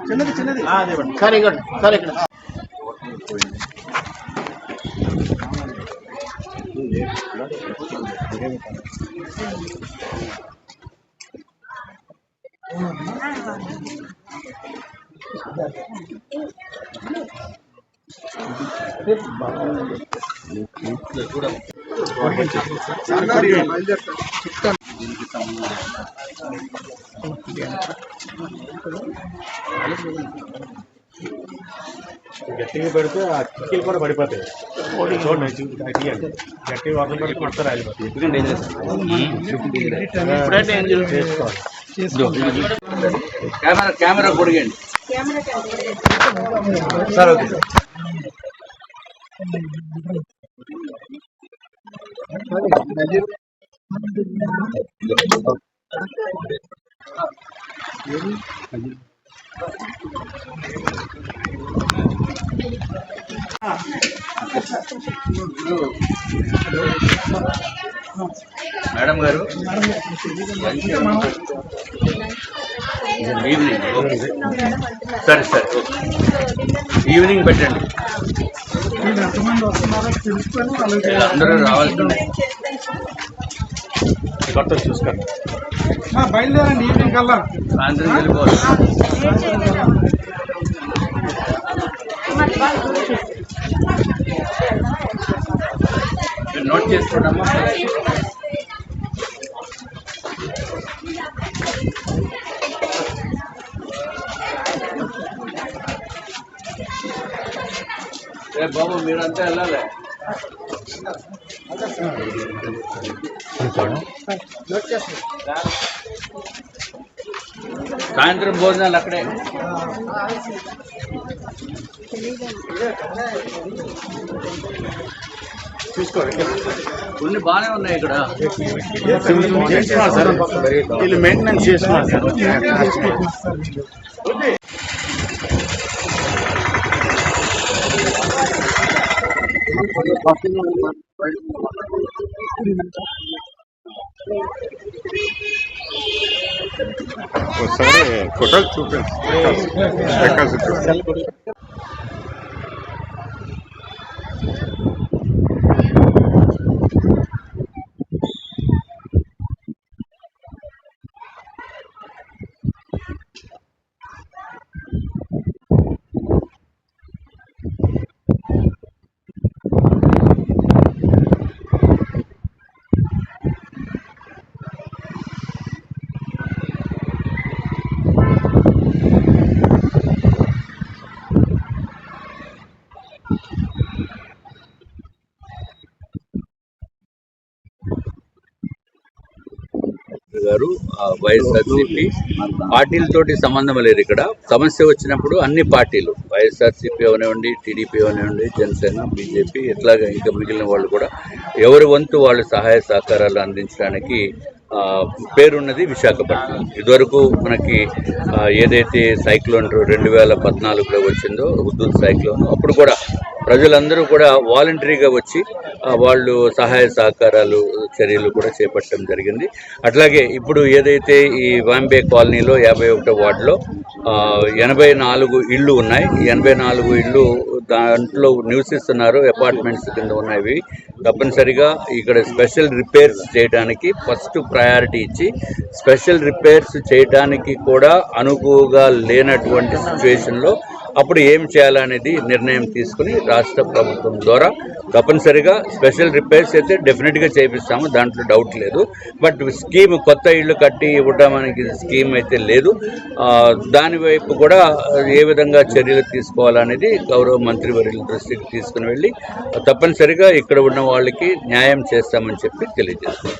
చిన్నది చిన్నది సరే ఇక్కడ సరే ఇక్కడ గట్టిగా పెడితే ఆ కిక్కీలు కూడా పడిపోతాయి. చూడండి గట్టిగా వాటర్ పడి కొడతారు ఆగిపోతాయి. కెమెరా పొడిగండి సార్. ఓకే మేడం గారు ఈవినింగ్. ఓకే సరే సరే ఈవినింగ్ పెట్టండి. అందరూ రావాల్సిందే. కొత్త చూసుకోండి. బయలుదేరండి. ఈవినింగ్ కల్లా సాయంత్రం వెళ్ళిపోవాలి. నోట్ చేసుకోండమ్మా. బాబు మీరంతా వెళ్ళాలి. సాయంత్రం భోజనాలు అక్కడే. చూసుకోండి. కొన్ని బాగానే ఉన్నాయి ఇక్కడ. వీళ్ళు మెయింటెనెన్స్ చేస్తున్నారు సార్. ఒకసారి ఫోటోలు చూపించండి. గారు వైఎస్ఆర్సీపీ పార్టీలతోటి సంబంధం లేదు. ఇక్కడ సమస్య వచ్చినప్పుడు అన్ని పార్టీలు వైఎస్ఆర్సీపీ అవనివ్వండి, టీడీపీ అవనివ్వండి, జనసేన, బీజేపీ ఇట్లాగా ఇంకా మిగిలిన వాళ్ళు కూడా ఎవరి వంతు వాళ్ళు సహాయ సహకారాలు అందించడానికి పేరున్నది విశాఖపట్నం. ఇదివరకు మనకి ఏదైతే సైక్లోన్ 2014లో వచ్చిందో హుదూద్ సైక్లోన్, అప్పుడు కూడా ప్రజలందరూ కూడా వాలంటరీగా వచ్చి వాళ్ళు సహాయ సహకారాలు చర్యలు కూడా చేపట్టడం జరిగింది. అట్లాగే ఇప్పుడు ఏదైతే ఈ వాంబే కాలనీలో 51వ వార్డులో 84 ఇళ్ళు ఉన్నాయి. ఈ 84 ఇళ్ళు దాంట్లో నివసిస్తున్నారు. అపార్ట్మెంట్స్ కింద ఉన్నవి. తప్పనిసరిగా ఇక్కడ స్పెషల్ రిపేర్స్ చేయడానికి ఫస్ట్ ప్రయారిటీ ఇచ్చి, స్పెషల్ రిపేర్స్ చేయడానికి కూడా అనుకువగా లేనటువంటి సిచ్యువేషన్లో అప్పుడు ఏం చేయాలనేది నిర్ణయం తీసుకుని రాష్ట్ర ప్రభుత్వం ద్వారా తప్పనిసరిగా స్పెషల్ రిపేర్స్ అయితే డెఫినెట్గా చేపిస్తాము, దాంట్లో డౌట్ లేదు. బట్ స్కీమ్ కొత్త ఇళ్ళు కట్టి ఇవ్వడానికి స్కీమ్ అయితే లేదు. దాని వైపు కూడా ఏ విధంగా చర్యలు తీసుకోవాలనేది గౌరవ మంత్రివర్యుల దృష్టికి తీసుకుని వెళ్ళి తప్పనిసరిగా ఇక్కడ ఉన్న వాళ్ళకి న్యాయం చేస్తామని చెప్పి తెలియజేస్తాం.